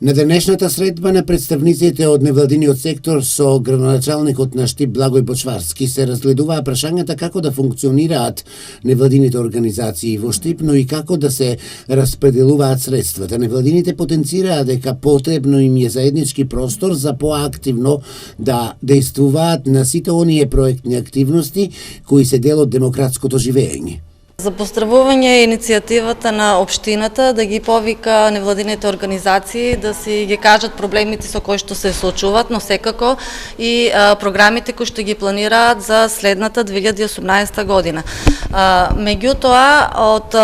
На денешната средба на представниците од невладиниот сектор со градоначалникот на Штип Благој Бочварски се разгледуваа прашањата како да функционираат невладините организации во Штип, но и како да се распределуваат средствата. Невладините потенцираа дека потребно им е заеднички простор за поактивно да действуваат на сите оние проектни активности кои се дел од демократското живеење. За поздравување е иницијативата на општината да ги повика невладините организации, да си ги кажат проблемите со кои што се соочуваат, но секако и програмите кои што ги планираат за следната 2018 година. Меѓутоа, од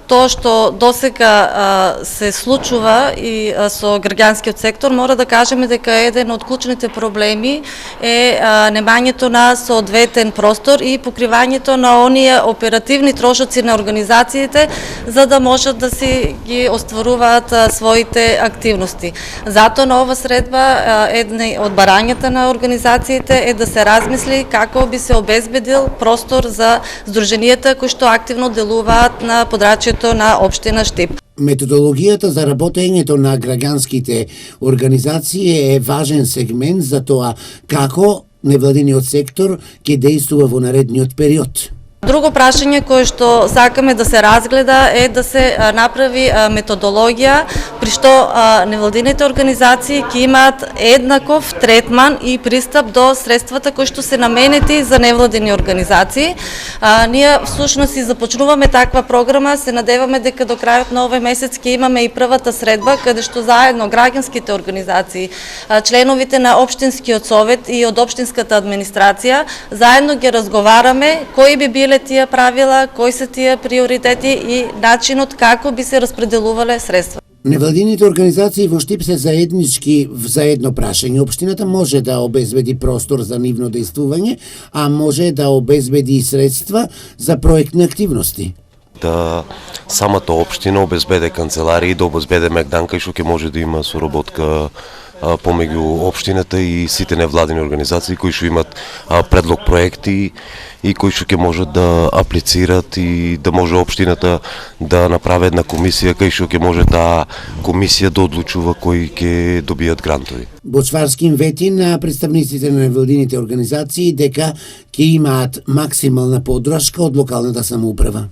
тоа што досега се случува и со граѓанскиот сектор, мора да кажеме дека еден од клучните проблеми е немањето на соодветен простор и покривањето на оние оперативни трошоци на организациите за да можат да си ги остваруваат своите активности. Затоа на ова средба една од барањата на организациите е да се размисли како би се обезбедил простор за здруженијата кои што активно делуваат на подрачјето на општина Штип. Методологијата за работењето на граѓанските организации е важен сегмент за тоа како невладиниот сектор ќе действува во наредниот период. Друго прашање кое што сакаме да се разгледа е да се направи методологија при што невладините организации ќе имаат еднаков третман и пристап до средствата кои што се наменети за невладини организации. Ние всушност и започнуваме таква програма, се надеваме дека до крајот на овој месец ќе имаме и првата средба каде што заедно граѓанските организации, членовите на општинскиот совет и од општинската администрација заедно ги разговараме кои би биле тие правила, кои се тие приоритети и начинот како би се распределувале средства. Невладините организации во Штип се заеднички за едно прашање. Општината може да обезбеди простор за нивно действување, а може да обезбеди и средства за проектни активности. Да самата општина обезбеде канцеларии, да обезбеде мегдан кај што ќе може да има соработка помеѓу општината и сите невладини организации кои што имат предлог проекти и кои што ќе можат да аплицират и да може општината да направи една комисија кај што ќе може таа комисија да одлучува кои ќе добијат грантови. Бочварски им вети на представниците на невладините организации дека ќе имаат максимална поддршка од локалната самоуправа.